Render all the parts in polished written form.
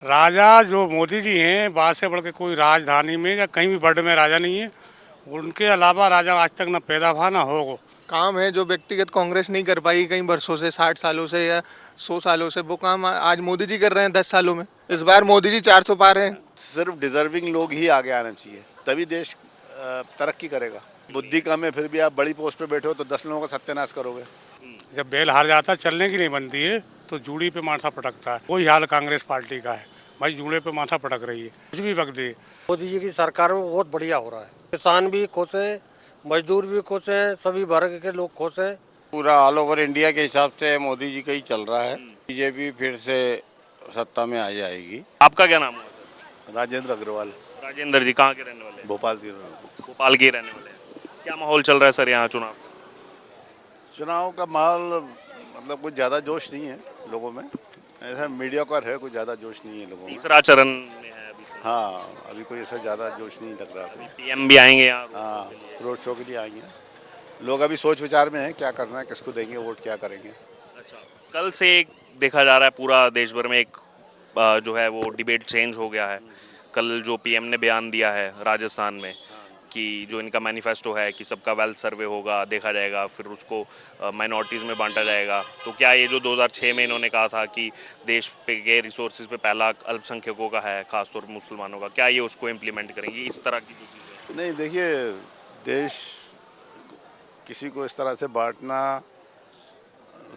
राजा जो मोदी जी हैं, बात से बढ़ के कोई राजधानी में या कहीं भी वर्ल्ड में राजा नहीं है। उनके अलावा राजा आज तक न पैदा हुआ ना होगा। काम है जो व्यक्तिगत कांग्रेस नहीं कर पाई कई वर्षों से, 60 सालों से या 100 सालों से, वो काम आज मोदी जी कर रहे हैं 10 सालों में। इस बार मोदी जी 400 पार हैं। सिर्फ डिजर्विंग लोग ही आगे आना चाहिए, तभी देश तरक्की करेगा। बुद्धि कम है फिर भी आप बड़ी पोस्ट पे बैठे हो तो 10 लोगों का सत्यानाश करोगे। जब बैल हार जाता है, चलने की नहीं बनती है, तो जूड़ी पे माथा पटकता है। वही हाल कांग्रेस पार्टी का है। भाई जूड़े पे माथा पटक रही है, कुछ भी वक्त दे। मोदी जी की सरकार में बहुत बढ़िया हो रहा है। किसान भी खुश है, मजदूर भी खुश है, सभी वर्ग के लोग खुश हैं। पूरा ऑल ओवर इंडिया के हिसाब से मोदी जी का ही चल रहा है। बीजेपी फिर से सत्ता में आ जाएगी। आपका क्या नाम है? राजेंद्र अग्रवाल, राजेंद्र जी कहाँ के रहने वाले हैं? भोपाल की। भोपाल के ही रहने वाले हैं। क्या माहौल चल रहा है सर यहाँ चुनाव? चुनाव का माहौल मतलब कुछ ज़्यादा जोश नहीं है लोगों में। ऐसा मीडिया का है, कुछ ज़्यादा जोश नहीं है लोगों में। तीसरा चरण में है अभी। हाँ, अभी कोई ऐसा ज़्यादा जोश नहीं लग रहा है। पीएम भी आएंगे यहाँ। हाँ, रोड शो के लिए आएंगे लोग। अभी सोच विचार में है क्या करना है, किसको देंगे वोट, क्या करेंगे। अच्छा, कल से एक देखा जा रहा है पूरा देश भर में एक जो है वो डिबेट चेंज हो गया है। कल जो पीएम ने बयान दिया है राजस्थान में कि जो इनका मैनिफेस्टो है कि सबका वेल्थ सर्वे होगा, देखा जाएगा, फिर उसको माइनॉरिटीज़ में बांटा जाएगा। तो क्या ये जो 2006 में इन्होंने कहा था कि देश पे के रिसोर्सेज पे पहला अल्पसंख्यकों का है, खासतौर पर मुसलमानों का, क्या ये उसको इम्प्लीमेंट करेंगे? इस तरह की जो चीज़ें नहीं, देखिए, देश किसी को इस तरह से बांटना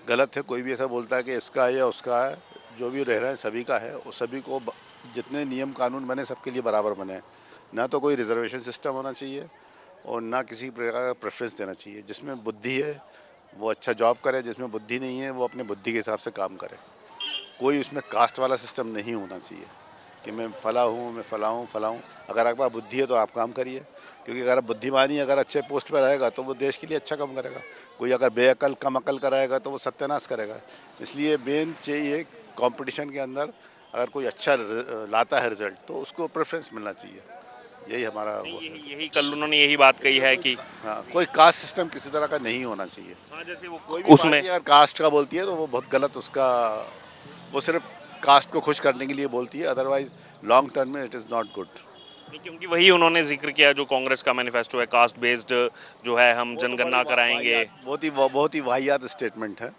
गलत है। कोई भी ऐसा बोलता है कि इसका है या उसका है, जो भी रह रहा है सभी का है। और सभी को जितने नियम कानून बने सबके लिए बराबर बने। ना तो कोई रिजर्वेशन सिस्टम होना चाहिए और ना किसी प्रकार का प्रेफरेंस देना चाहिए। जिसमें बुद्धि है वो अच्छा जॉब करे, जिसमें बुद्धि नहीं है वो अपने बुद्धि के हिसाब से काम करे। कोई उसमें कास्ट वाला सिस्टम नहीं होना चाहिए कि मैं फला हूँ, मैं फला हूँ, फला हूँ। अगर आपके पास बुद्धि है तो आप काम करिए, क्योंकि अगर आप बुद्धिमानी अगर अच्छे पोस्ट पर रहेगा तो वो देश के लिए अच्छा काम करेगा। कोई अगर बेअकल कम अकल कराएगा तो वो सत्यानाश करेगा। इसलिए मेन चाहिए कंपटीशन के अंदर अगर कोई अच्छा लाता है रिजल्ट तो उसको प्रेफरेंस मिलना चाहिए। यही हमारा वो है। यही कल उन्होंने यही बात कही है कि हाँ, कोई कास्ट सिस्टम किसी तरह का नहीं होना चाहिए। हाँ, जैसे वो कोई भी उसमें पार्टी अगर कास्ट का बोलती है तो वो बहुत गलत, उसका वो सिर्फ कास्ट को खुश करने के लिए बोलती है। अदरवाइज लॉन्ग टर्म में इट इज़ नॉट गुड। नहीं, क्योंकि वही उन्होंने जिक्र किया जो कांग्रेस का मैनिफेस्टो है, कास्ट बेस्ड जो है हम जनगणना कराएंगे। बहुत ही वाहियात स्टेटमेंट है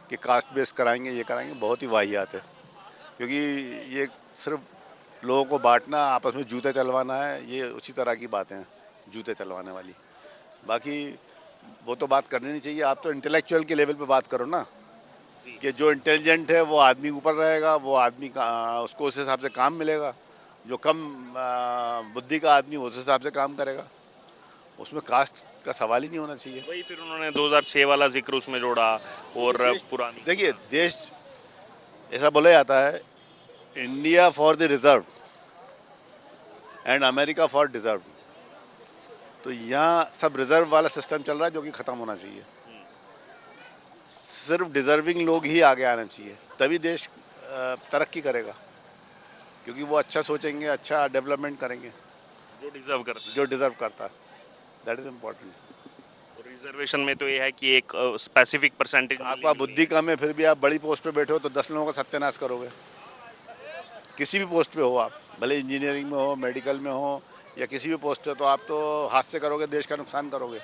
कि कास्ट बेस कराएंगे, ये कराएंगे। बहुत ही वाहियात है, क्योंकि ये सिर्फ लोगों को बांटना, आपस में जूते चलवाना है। ये उसी तरह की बातें हैं, जूते चलवाने वाली। बाकी वो तो बात करनी नहीं चाहिए। आप तो इंटेलेक्चुअल के लेवल पे बात करो ना, कि जो इंटेलिजेंट है वो आदमी ऊपर रहेगा, वो आदमी का उसको उस हिसाब से काम मिलेगा। जो कम बुद्धि का आदमी उस हिसाब से काम करेगा। उसमें कास्ट का सवाल ही नहीं होना चाहिए। वही फिर उन्होंने 2006 वाला जिक्र उसमें जोड़ा और पुरानी। देखिए, देश ऐसा बोला जाता है, India for the reserve and America for deserve. तो यहाँ सब रिजर्व वाला सिस्टम चल रहा है, जो कि ख़त्म होना चाहिए। सिर्फ डिजर्विंग लोग ही आगे आना चाहिए, तभी देश तरक्की करेगा। क्योंकि वो अच्छा सोचेंगे, अच्छा डेवलपमेंट करेंगे। जो डिजर्व करते हैं। जो डिजर्व करता है, दैट इज़ इम्पोर्टेंट। रिजर्वेशन में तो ये है कि एक स्पेसिफिक परसेंटेज। आपका बुद्धि कम है फिर भी आप बड़ी पोस्ट पे बैठे हो तो 10 लोगों का सत्यानाश करोगे। किसी भी पोस्ट पे हो आप, भले इंजीनियरिंग में हो, मेडिकल में हो, या किसी भी पोस्ट पे, तो आप तो हाथ से करोगे, देश का नुकसान करोगे।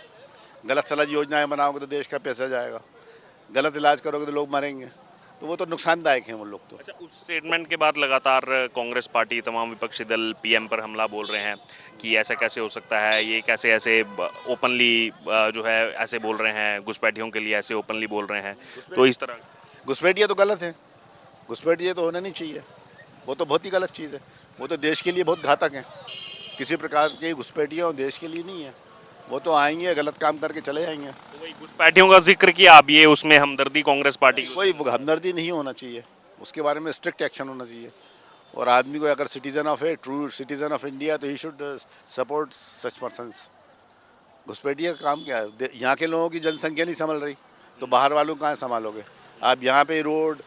गलत सलाह योजनाएं बनाओगे तो देश का पैसा जाएगा। गलत इलाज करोगे तो लोग मरेंगे। तो वो तो नुकसानदायक हैं वो लोग तो। अच्छा, उस स्टेटमेंट के बाद लगातार कांग्रेस पार्टी, तमाम विपक्षी दल पीएम पर हमला बोल रहे हैं कि ऐसा कैसे हो सकता है, ये कैसे ऐसे ओपनली जो है ऐसे बोल रहे हैं, घुसपैठियों के लिए ऐसे ओपनली बोल रहे हैं। तो इस तरह घुसपैठिए तो गलत है, घुसपैठिए तो होना नहीं चाहिए। वो तो बहुत ही गलत चीज़ है। वो तो देश के लिए बहुत घातक है। किसी प्रकार की घुसपैठियाँ देश के लिए नहीं है। वो तो आएंगे, गलत काम करके चले जाएंगे। तो वही घुसपैठियों का जिक्र किया, अब ये उसमें हमदर्दी कांग्रेस पार्टी की। कोई हमदर्दी नहीं होना चाहिए, उसके बारे में स्ट्रिक्ट एक्शन होना चाहिए। और आदमी को अगर सिटीजन ऑफ है, ट्रू सिटीजन ऑफ इंडिया, तो he should support such persons. घुसपैठिया का काम क्या है? यहाँ के लोगों की जनसंख्या नहीं संभल रही तो बाहर वालों को कहाँ संभालोगे आप? यहाँ पे रोड,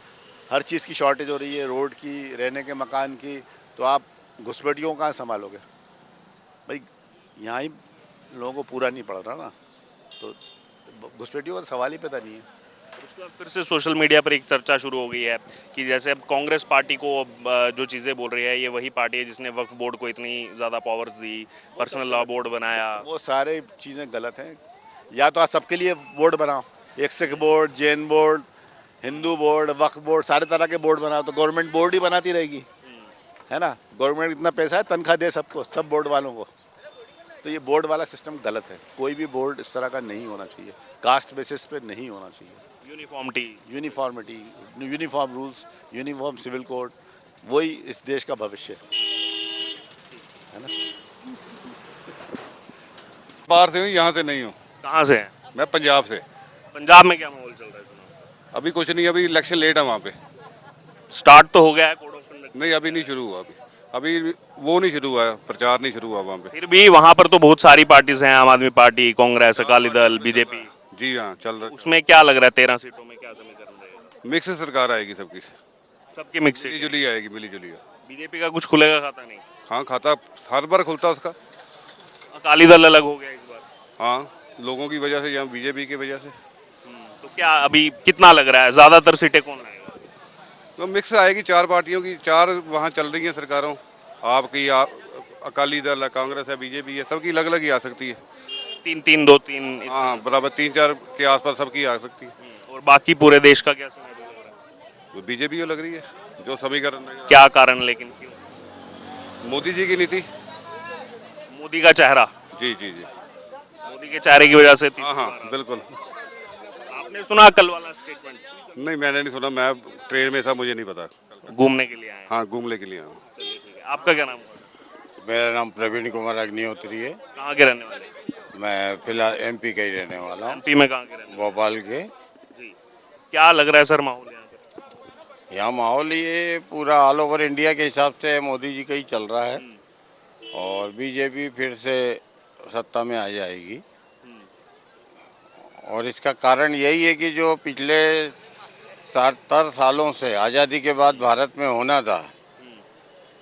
हर चीज़ की शॉर्टेज हो रही है, रोड की, रहने के मकान की, तो आप घुसपैठियों को कहाँ संभालोगे भाई? यहाँ ही लोगों को पूरा नहीं पड़ रहा ना, तो घुसपैठियों का सवाल ही पैदा नहीं है। उसके बाद फिर से सोशल मीडिया पर एक चर्चा शुरू हो गई है कि जैसे अब कांग्रेस पार्टी को अब जो चीज़ें बोल रही है ये वही पार्टी है जिसने वक्फ बोर्ड को इतनी ज़्यादा पावर्स दी, पर्सनल लॉ बोर्ड बनाया। वो सारे चीज़ें गलत हैं। या तो आप सबके लिए बोर्ड बनाओ, एक Sikh board, Jain board, Hindu board, Waqf board, सारे तरह के बोर्ड बनाओ, तो गवर्नमेंट बोर्ड ही बनाती रहेगी, है ना। गवर्नमेंट इतना पैसा है, तनख्वाह दे सबको, सब बोर्ड वालों को। तो ये बोर्ड वाला सिस्टम गलत है। कोई भी बोर्ड इस तरह का नहीं होना चाहिए, कास्ट बेसिस पे नहीं होना चाहिए। Uniformity, uniform rules, uniform civil code, वही इस देश का भविष्य है ना। बाहर से हूँ, यहाँ से नहीं हूँ। कहाँ से हैं? मैं पंजाब से। पंजाब में क्या माहौल चल रहा है चुनाव? अभी कुछ नहीं, अभी इलेक्शन लेट है वहाँ पे। स्टार्ट तो हो गया है कोड ऑफ कंडक्ट? नहीं, अभी नहीं शुरू हुआ। अभी वो नहीं शुरू हुआ है, प्रचार नहीं शुरू हुआ वहाँ पे। फिर भी वहाँ पर तो बहुत सारी पार्टीज हैं, आम आदमी पार्टी, कांग्रेस, अकाली दल, बीजेपी। जी हाँ, चल रहा उसमें क्या लग रहा है 13 सीटों में क्या समीकरण रहेगा? है। मिक्स सरकार आएगी सबकी, सबकी मिक्स मिली जुली आएगी, मिली जुली। बीजेपी का कुछ खुलेगा खाता नहीं? हाँ, खाता हर बार खुलता उसका। अकाली दल अलग हो गया इस बार। हाँ, लोगों की वजह से या बीजेपी की वजह से। तो क्या अभी कितना लग रहा है ज्यादातर सीटें कौन लाएगा? तो मिक्स आएगी, चार पार्टियों की, चार वहाँ चल रही हैं सरकारों। आपकी अकाली दल है, कांग्रेस है, बीजेपी है, सबकी अलग अलग ही आ सकती है। 3-3, 2-3 हाँ, बराबर 3-4 के आसपास सबकी आ सकती है। और बाकी पूरे देश का क्या सिनेरियो लग रहा है? तो बीजेपी लग रही है, जो समीकरण है। क्या कारण, लेकिन क्यों? मोदी जी की नीति। मोदी का चेहरा, जी जी जी। मोदी के चेहरे की वजह से हाँ हाँ, बिल्कुल। आपने सुना कल वाला स्टेटमेंट? नहीं, मैंने नहीं सुना, मैं ट्रेन में था, मुझे नहीं पता। घूमने के लिए आए हैं। हाँ, घूमने के लिए आया हूँ। चलिए, ठीक है। आपका क्या नाम हुआ? मेरा नाम प्रवीण कुमार अग्निहोत्री है। कहाँ के रहने वाले? मैं फिलहाल एमपी का ही रहने वाला हूँ, एमपी में कहाँ के रहने भोपाल के। वाले? जी, क्या लग रहा है सर माहौल यहाँ पे? यहाँ माहौल ये पूरा ऑल ओवर इंडिया के हिसाब से मोदी जी का ही चल रहा है और बीजेपी फिर से सत्ता में आ जाएगी। और इसका कारण यही है कि जो पिछले 70 सालों से आज़ादी के बाद भारत में होना था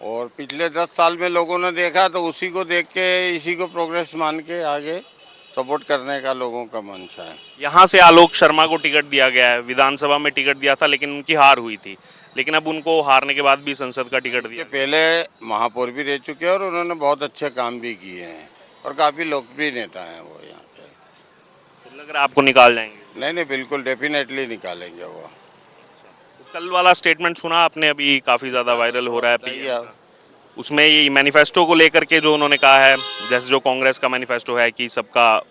और पिछले 10 साल में लोगों ने देखा, तो उसी को देख के इसी को प्रोग्रेस मान के आगे सपोर्ट करने का लोगों का मंशा है। यहाँ से आलोक शर्मा को टिकट दिया गया है, विधानसभा में टिकट दिया था लेकिन उनकी हार हुई थी, लेकिन अब उनको हारने के बाद भी संसद का टिकट दिया। पहले महापौर भी रह चुके हैं और उन्होंने बहुत अच्छे काम भी किए हैं और काफ़ी लोकप्रिय नेता हैं वो यहाँ पे। तो लग रहा है आपको निकाल जाएंगे? नहीं, बिल्कुल डेफिनेटली निकालेंगे वो। कल वाला स्टेटमेंट सुना आपने? अभी काफ़ी ज़्यादा वायरल हो रहा है सही PM है। का। उसमें ये मैनिफेस्टो को लेकर के जो उन्होंने कहा है, जैसे जो कांग्रेस का मैनिफेस्टो है कि सबका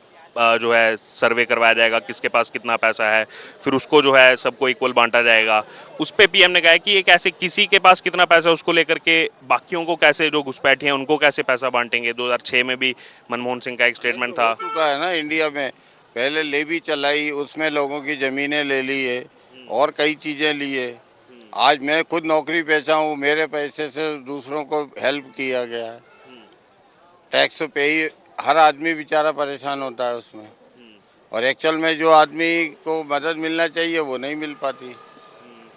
जो है सर्वे करवाया जाएगा, किसके पास कितना पैसा है, फिर उसको जो है सबको इक्वल बांटा जाएगा। उस पे PM ने कहा है कि ये कैसे, किसी के पास कितना पैसा है उसको लेकर के बाकियों को कैसे, जो घुसपैठे हैं उनको कैसे पैसा बांटेंगे। 2006 में भी मनमोहन सिंह का एक स्टेटमेंट था। हो चुका है ना इंडिया में, पहले लेवी चलाई, उसमें लोगों की ज़मीनें ले ली है और कई चीज़ें ली है। आज मैं खुद नौकरी पेशा हूँ, मेरे पैसे से दूसरों को हेल्प किया गया है। टैक्स पे ही हर आदमी बेचारा परेशान होता है उसमें, और एक्चुअल में जो आदमी को मदद मिलना चाहिए वो नहीं मिल पाती।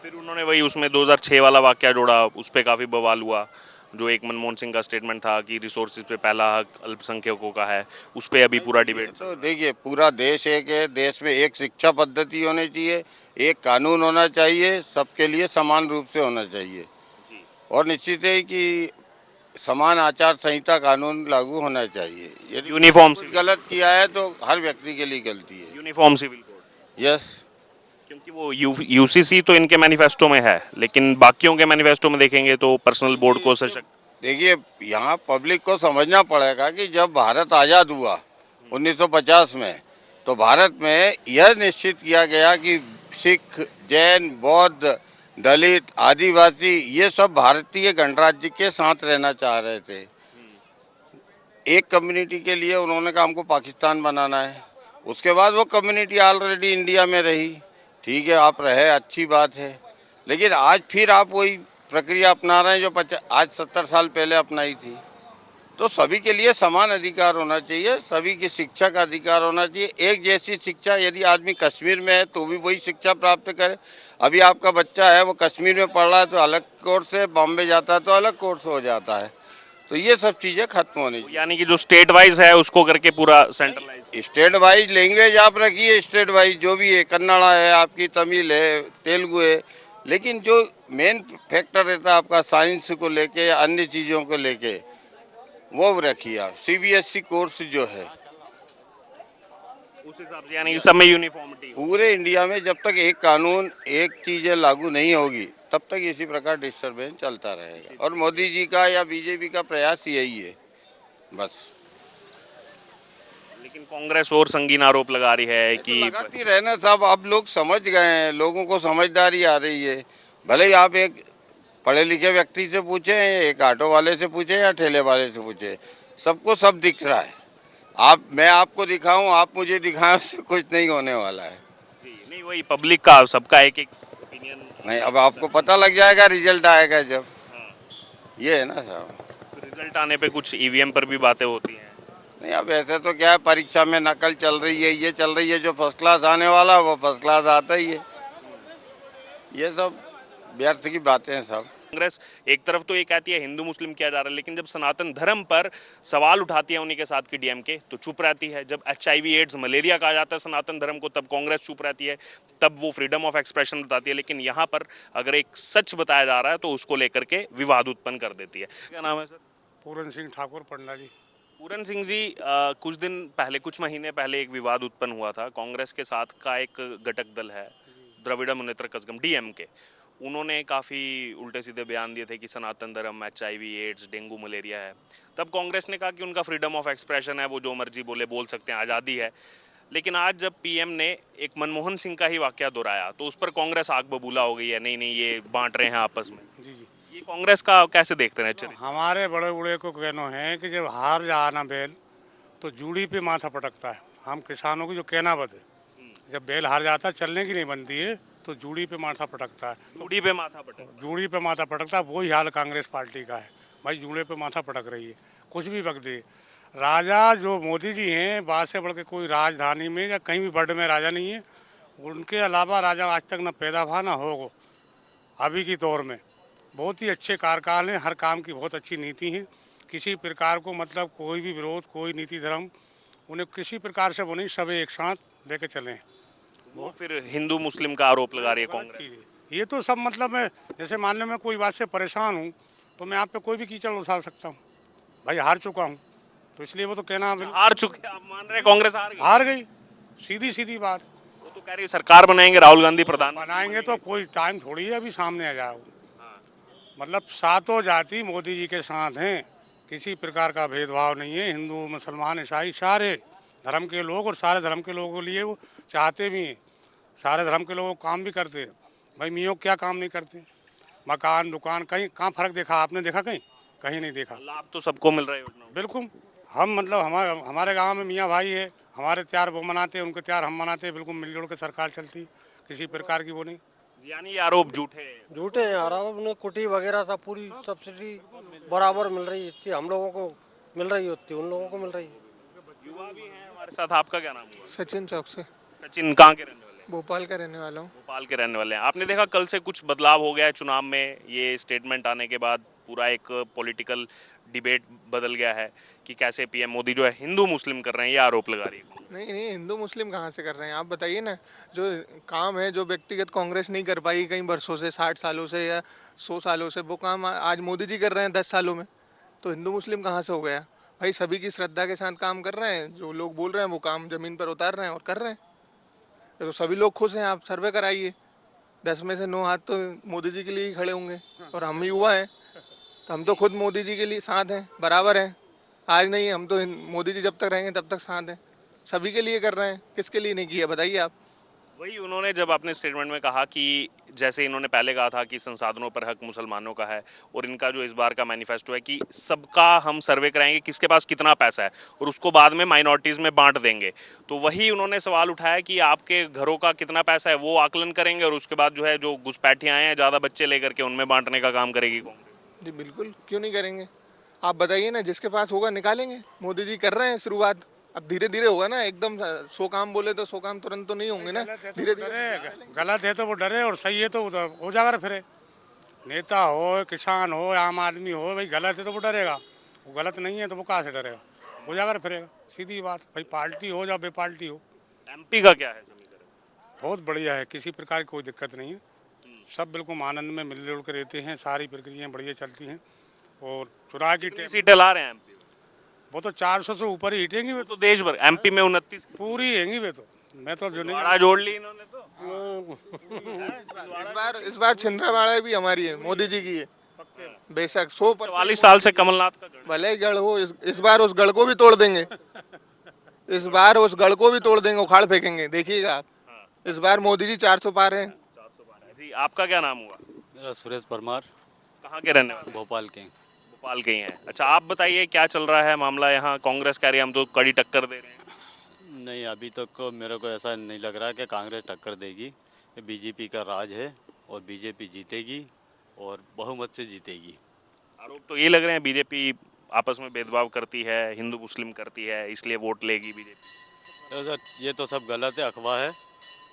फिर उन्होंने वही उसमें 2006 वाला वाकया जोड़ा, उस पर काफ़ी बवाल हुआ। जो एक मनमोहन सिंह का स्टेटमेंट था कि रिसोर्सेज पे पहला हक अल्पसंख्यकों का है, उस पर अभी पूरा डिबेट। तो देखिए, पूरा देश एक है, देश में एक शिक्षा पद्धति होनी चाहिए, एक कानून होना चाहिए, सबके लिए समान रूप से होना चाहिए और निश्चित है कि समान आचार संहिता कानून लागू होना चाहिए। यदि यूनिफॉर्म कुछ गलत किया है तो हर व्यक्ति के लिए गलती है। यूनिफॉर्म सिविल कोड, यस, क्योंकि वो UCC तो इनके मैनिफेस्टो में है, लेकिन बाकियों के मैनिफेस्टो में देखेंगे तो पर्सनल बोर्ड को सशक्त। देखिए, यहाँ पब्लिक को समझना पड़ेगा कि जब भारत आज़ाद हुआ 1950 में, तो भारत में यह निश्चित किया गया कि सिख, जैन, बौद्ध, दलित, आदिवासी ये सब भारतीय गणराज्य के साथ रहना चाह रहे थे। एक कम्युनिटी के लिए उन्होंने कहा हमको पाकिस्तान बनाना है। उसके बाद वो कम्युनिटी ऑलरेडी इंडिया में रही, ठीक है, आप रहे, अच्छी बात है, लेकिन आज फिर आप वही प्रक्रिया अपना रहे हैं जो आज 70 साल पहले अपनाई थी। तो सभी के लिए समान अधिकार होना चाहिए, सभी की शिक्षा का अधिकार होना चाहिए, एक जैसी शिक्षा। यदि आदमी कश्मीर में है तो भी वही शिक्षा प्राप्त करे। अभी आपका बच्चा है वो कश्मीर में पढ़ रहा है तो अलग कोर्स से, बॉम्बे जाता है तो अलग कोर्स हो जाता है। तो ये सब चीज़ें खत्म होनी चाहिए। यानी कि जो स्टेट वाइज है उसको करके पूरा सेंट्रलाइज। स्टेट वाइज लैंग्वेज आप रखिए, स्टेट वाइज जो भी है, कन्नड़ा है आपकी, तमिल है, तेलुगु है, लेकिन जो मेन फैक्टर रहता है आपका साइंस को लेके, अन्य चीज़ों को लेके, वो रखिए आप। सीबीएसई कोर्स जो है उस हिसाब से, यानी कि सब में यूनिफॉर्मिटी हो। पूरे इंडिया में जब तक एक कानून, एक चीज़ें लागू नहीं होगी, तब तक इसी प्रकार डिस्टर्बेंस चलता रहेगा। और मोदी जी का या बीजेपी का प्रयास यही है बस। लेकिन कांग्रेस और संगीन आरोप लगा रही है तो कि लगाती रहना साहब, अब लोग समझ गए हैं, लोगों को समझदारी आ रही है। भले ही आप एक पढ़े लिखे व्यक्ति से पूछें, एक ऑटो वाले से पूछें या ठेले वाले से पूछें, सबको सब दिख रहा है। मैं आपको दिखाऊं, आप मुझे दिखाएं, उससे कुछ नहीं होने वाला है। जी, नहीं वही पब्लिक का सबका एक एक ओपिनियन। नहीं, अब आपको पता लग जाएगा, रिजल्ट आएगा जब। ये है ना साहब। रिजल्ट आने पे कुछ ईवीएम पर भी बातें होती हैं। नहीं, अब ऐसे तो क्या है, परीक्षा में नकल चल रही है, ये चल रही है, जो फर्स्ट क्लास आने वाला है वो फर्स्ट क्लास आता ही है। ये सब व्यर्थ की बातें हैं सब। कांग्रेस एक तरफ तो ये कहती है हिंदू मुस्लिम किया जा रहा है, लेकिन जब सनातन धर्म पर सवाल उठाती है उन्हीं के साथ की डीएमके तो चुप रहती है। जब एचआईवी एड्स मलेरिया कहा जाता है सनातन धर्म को, तब कांग्रेस चुप रहती है, तब वो फ्रीडम ऑफ एक्सप्रेशन बताती है। लेकिन यहाँ पर अगर एक सच बताया जा रहा है तो उसको लेकर के विवाद उत्पन्न कर देती है। क्या नाम है सर? पूरन सिंह ठाकुर पंडा जी। पूरन सिंह जी, कुछ दिन पहले, कुछ महीने पहले एक विवाद उत्पन्न हुआ था। कांग्रेस के साथ का एक घटक दल है द्रविड़ मुनेत्र कज़गम, डीएमके, उन्होंने काफ़ी उल्टे सीधे बयान दिए थे कि सनातन धर्म एचआईवी एड्स डेंगू मलेरिया है। तब कांग्रेस ने कहा कि उनका फ्रीडम ऑफ एक्सप्रेशन है, वो जो मर्जी बोल सकते हैं, आज़ादी है। लेकिन आज जब पीएम ने एक मनमोहन सिंह का ही वाकया दोहराया तो उस पर कांग्रेस आग बबूला हो गई है, नहीं नहीं ये बांट रहे हैं आपस में। जी जी। ये कांग्रेस का कैसे देखते हैं? चलिए, हमारे बड़े बूढ़े को कहना है कि जब हार जाना बैल तो जूड़ी पे माथा पटकता है। हम किसानों की जो कहनावत है, जब बैल हार जाता है चलने की नहीं बनती है तो जूड़ी पे माथा पटकता है। जूड़ी पे माथा पटक। जूड़ी पे माथा पटकता है, वही हाल कांग्रेस पार्टी का है। भाई जूड़े पे माथा पटक रही है, कुछ भी बक दे। राजा जो मोदी जी हैं, बात से बढ़ के कोई राजधानी में या कहीं भी वर्ल्ड में राजा नहीं है। उनके अलावा राजा आज तक न पैदा हुआ ना होगा। अभी की दौर में बहुत ही अच्छे कार्यकाल हैं, हर काम की बहुत अच्छी नीति है। किसी प्रकार को मतलब कोई भी विरोध, कोई नीति धर्म उन्हें किसी प्रकार से वो नहीं, सब एक साथ लेके चलें। वो फिर हिंदू मुस्लिम का आरोप लगा रही है कांग्रेस। ये तो सब मतलब है, जैसे मान लो मैं कोई बात से परेशान हूँ तो मैं आप पे कोई भी कीचड़ उछाल सकता हूँ। भाई हार चुका हूँ तो इसलिए वो तो कहना हार चुके, आप मान रहे हैं कांग्रेस हार गई, सीधी सीधी बात। वो तो कह रही है सरकार बनाएंगे, राहुल गांधी प्रधान बनाएंगे तो कोई टाइम थोड़ी है अभी सामने आ जाओ। मतलब सातों जाति मोदी जी के साथ हैं, किसी प्रकार का भेदभाव नहीं है। हिंदू मुसलमान ईसाई सारे धर्म के लोग, और सारे धर्म के लोगों के लिए वो चाहते भी हैं। सारे धर्म के लोग काम भी करते हैं। भाई मियों क्या काम नहीं करते? मकान दुकान कहीं कहाँ फ़र्क देखा आपने? देखा कहीं? कहीं नहीं देखा। लाभ तो सबको मिल रहा है योजनाओं। बिल्कुल। हम मतलब हमारे गांव में मियाँ भाई है, हमारे त्योहार वो मनाते हैं, उनके त्योहार हम मनाते हैं। बिल्कुल मिलजुल के सरकार चलती, किसी प्रकार की वो नहीं। यानी ये आरोप झूठे हैं। झूठे हैं यार। उन्हें कुटी वगैरह सब पूरी सब्सिडी बराबर मिल रही है, जितनी हम लोगों को मिल रही है उतनी उन लोगों को मिल रही है। युवा भी हैं हमारे साथ। आपका क्या नाम हुआ? सचिन चौक से, सचिन, कहाँ के रहने वाले हैं? भोपाल का रहने वाला हूँ। भोपाल के रहने वाले हैं। आपने देखा कल से कुछ बदलाव हो गया है चुनाव में। ये स्टेटमेंट आने के बाद पूरा एक पॉलिटिकल डिबेट बदल गया है कि कैसे पीएम मोदी जो है हिंदू मुस्लिम कर रहे हैं, ये आरोप लगा रही है। नहीं नहीं, हिंदू मुस्लिम कहाँ से कर रहे हैं? आप बताइए ना। जो काम है, जो व्यक्तिगत कांग्रेस नहीं कर पाई कई वर्षों से, 60 सालों से या 100 सालों से, वो काम आज मोदी जी कर रहे हैं 10 सालों में। तो हिंदू मुस्लिम कहाँ से हो गया? भाई सभी की श्रद्धा के साथ काम कर रहे हैं। जो लोग बोल रहे हैं वो काम ज़मीन पर उतार रहे हैं और कर रहे हैं। तो सभी लोग खुश हैं। आप सर्वे कराइए, 10 में से 9 हाथ तो मोदी जी के लिए ही खड़े होंगे। और हम युवा हैं तो हम तो खुद मोदी जी के लिए साथ हैं, बराबर हैं। आज नहीं, हम तो मोदी जी जब तक रहेंगे तब तक साथ हैं। सभी के लिए कर रहे हैं, किसके लिए नहीं किया बताइए आप। वही उन्होंने जब अपने स्टेटमेंट में कहा कि जैसे इन्होंने पहले कहा था कि संसाधनों पर हक मुसलमानों का है, और इनका जो इस बार का मैनिफेस्टो है कि सबका हम सर्वे कराएंगे किसके पास कितना पैसा है और उसको बाद में माइनॉरिटीज़ में बांट देंगे। तो वही उन्होंने सवाल उठाया कि आपके घरों का कितना पैसा है वो आकलन करेंगे और उसके बाद जो है जो घुसपैठियाँ आए हैं ज़्यादा बच्चे लेकर के उनमें बांटने का काम करेगी कांग्रेस। जी बिल्कुल, क्यों नहीं करेंगे? आप बताइए ना, जिसके पास होगा निकालेंगे। मोदी जी कर रहे हैं शुरुआत, अब धीरे धीरे होगा ना। एकदम 100 काम बोले तो 100 काम तुरंत तो नहीं होंगे ना, धीरे धीरे। गलत है तो वो डरे, और सही है तो हो जाकर फिरे। नेता हो, किसान हो, आम आदमी हो, भाई गलत है तो वो डरेगा। वो गलत नहीं है तो वो कहाँ से डरेगा, हो जाकर फिरेगा। सीधी बात, भाई पार्टी हो या बेपार्टी हो। एमपी का क्या है समीकरण? बहुत बढ़िया है, किसी प्रकार की कोई दिक्कत नहीं है। सब बिल्कुल आनंद में मिलजुल कर रहते हैं, सारी प्रक्रियाएं बढ़िया चलती हैं। और चुनाव की कितनी सीटें ला रहे हैं एमपी में? वो तो 400 से ऊपर ही हिटेंगी, वे तो देश भर एमपी में 29 पूरी हैंगी वे तो। मैं तो जो नहीं बड़ा जोड़ ली इन्होंने तो। इस बार छिंदरावाड़ा भी हमारी है, मोदी जी की है बेशक 100%। 44 साल से कमलनाथ का गढ़। भले ही गढ़ हो, इस बार उस गढ़ को भी तोड़ देंगे। इस बार उस गढ़ को भी तोड़ देंगे, उखाड़ फेंकेंगे, देखिएगा आप। इस बार मोदी जी 400 पार हैं। जी आपका क्या नाम हुआ? मेरा सुरेश परमार, कहाँ के रहने वाले? भोपाल के। भोपाल के ही हैं। अच्छा आप बताइए क्या चल रहा है मामला यहाँ? कांग्रेस कह रही है हम तो कड़ी टक्कर दे रहे हैं। नहीं, अभी तक को मेरे को ऐसा नहीं लग रहा कि कांग्रेस टक्कर देगी। ये बीजेपी का राज है और बीजेपी जीतेगी और बहुमत से जीतेगी। आरोप तो ये लग रहे हैं बीजेपी आपस में भेदभाव करती है, हिंदू मुस्लिम करती है, इसलिए वोट लेगी बीजेपी। तो ये तो सब गलत है, अफवाह है।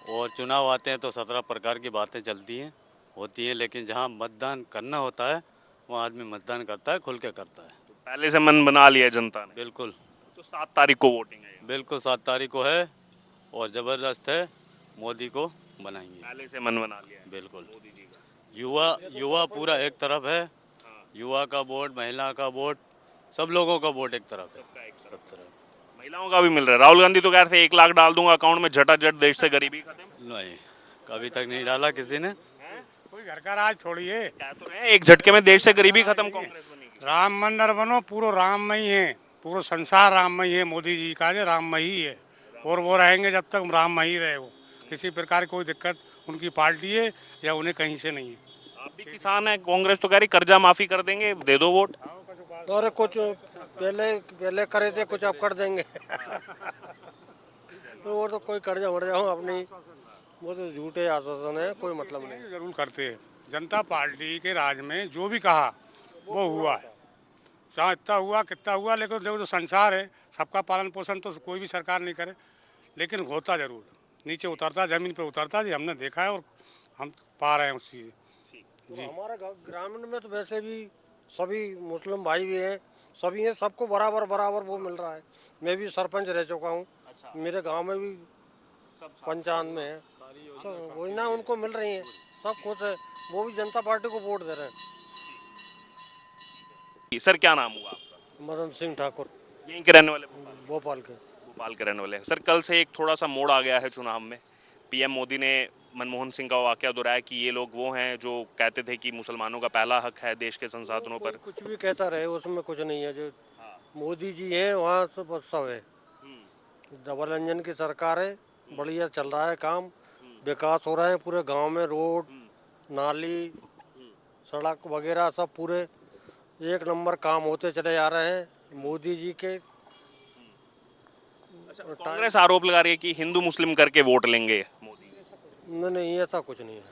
और चुनाव आते हैं तो 17 प्रकार की बातें चलती हैं, होती हैं, लेकिन जहाँ मतदान करना होता है वहाँ आदमी मतदान करता है, खुल के करता है। तो पहले से मन बना लिया जनता ने। बिल्कुल तो 7 तारीख को वोटिंग है। बिल्कुल 7 तारीख को है और ज़बरदस्त है, मोदी को बनाएंगे। पहले से मन बना लिया है बिल्कुल। मोदी जी का। युवा पूरा एक तरफ है, युवा का वोट, महिला का वोट, सब लोगों का वोट एक तरफ है। सब तरफ। महिलाओं का भी मिल रहा है। राहुल गांधी तो कह रहे थे 1 लाख डाल दूंगा अकाउंट में, झटाझट देश से गरीबी खत्म। नहीं, कभी तक नहीं डाला किसी ने। कोई घर का राज छोड़िए, क्या तो है, एक झटके में देश से गरीबी खत्म कांग्रेस बनेगी। राम मंदिर बनो, पूरा राममय है, पूरा संसार राममय है। मोदी जी का जो राममय ही है और वो रहेंगे जब तक राममय ही रहे। वो किसी प्रकार की कोई दिक्कत उनकी पार्टी है या उन्हें कहीं से नहीं है। आप भी किसान है, कांग्रेस तो कह रही कर्जा माफी कर देंगे, दे दो वोट। और कुछ पहले करे थे, कुछ अब कर देंगे। तो वो तो कोई कर्जा वर्जा हो अपनी, वो तो झूठे आश्वासन है, कोई मतलब नहीं। जरूर करते हैं। जनता पार्टी के राज में जो भी कहा वो हुआ है, चाहे इतना हुआ कितना हुआ, लेकिन देखो जो संसार है सबका पालन पोषण तो कोई भी सरकार नहीं करे, लेकिन होता जरूर नीचे उतरता, जमीन पे उतरता, जी हमने देखा है और हम पा रहे हैं उस चीज़। तो हमारे ग्रामीण में तो वैसे भी सभी मुस्लिम भाई भी हैं, सभी हैं, सबको बराबर बराबर वो मिल रहा है। मैं भी सरपंच रह चुका हूँ, मेरे गांव में भी पंचायत में है, सब वही ना, उनको मिल रही हैं, सब खुश है, वो भी जनता पार्टी को वोट दे रहे हैं। सर क्या नाम हुआ आपका? मदन सिंह ठाकुर, यहीं के रहने वाले? भोपाल के। भोपाल के रहने वाले हैं। सर कल से एक थोड़ा सा मोड़ आ गया है चुनाव में। पीएम मोदी ने मनमोहन सिंह का वाकया दोहराया कि ये लोग वो हैं जो कहते थे कि मुसलमानों का पहला हक है देश के संसाधनों पर। कुछ भी कहता रहे, उसमें कुछ नहीं है। जो मोदी जी हैं वहाँ से बस सब है। डबल इंजन की सरकार है, बढ़िया चल रहा है काम, विकास हो रहा है पूरे गांव में, रोड, नाली, सड़क वगैरह सब पूरे एक नंबर काम होते चले जा रहे हैं मोदी जी के। कांग्रेस आरोप लगा रही है कि हिंदू मुस्लिम करके वोट लेंगे मोदी। नहीं, ऐसा कुछ नहीं है।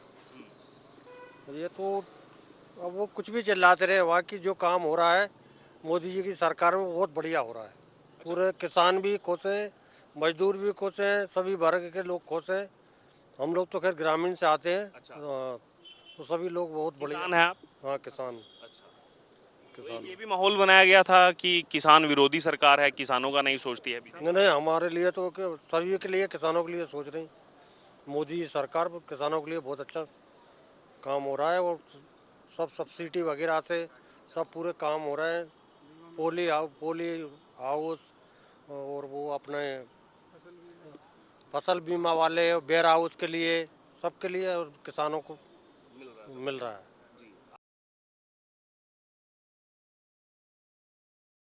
ये तो अब वो कुछ भी चिल्लाते रहे, वहाँ की जो काम हो रहा है मोदी जी की सरकार में बहुत बढ़िया हो रहा है। पूरे किसान भी खुश हैं, मजदूर भी खुश हैं, सभी वर्ग के लोग खुश हैं। हम लोग तो खैर ग्रामीण से आते हैं। हाँ, तो सभी लोग बहुत बढ़िया। किसान हैं आप? हाँ, किसान। किसान। ये भी माहौल बनाया गया था कि किसान विरोधी सरकार है, किसानों का नहीं सोचती है अभी। नहीं, हमारे लिए तो सभी के लिए, किसानों के लिए सोच रही मोदी सरकार, किसानों के लिए बहुत अच्छा काम हो रहा है। और सब सब्सिडी वगैरह से सब पूरे काम हो रहे हैं। पोली हाउस और वो अपने फसल बीमा वाले, वेयर हाउस के लिए, सबके लिए और किसानों को मिल रहा है।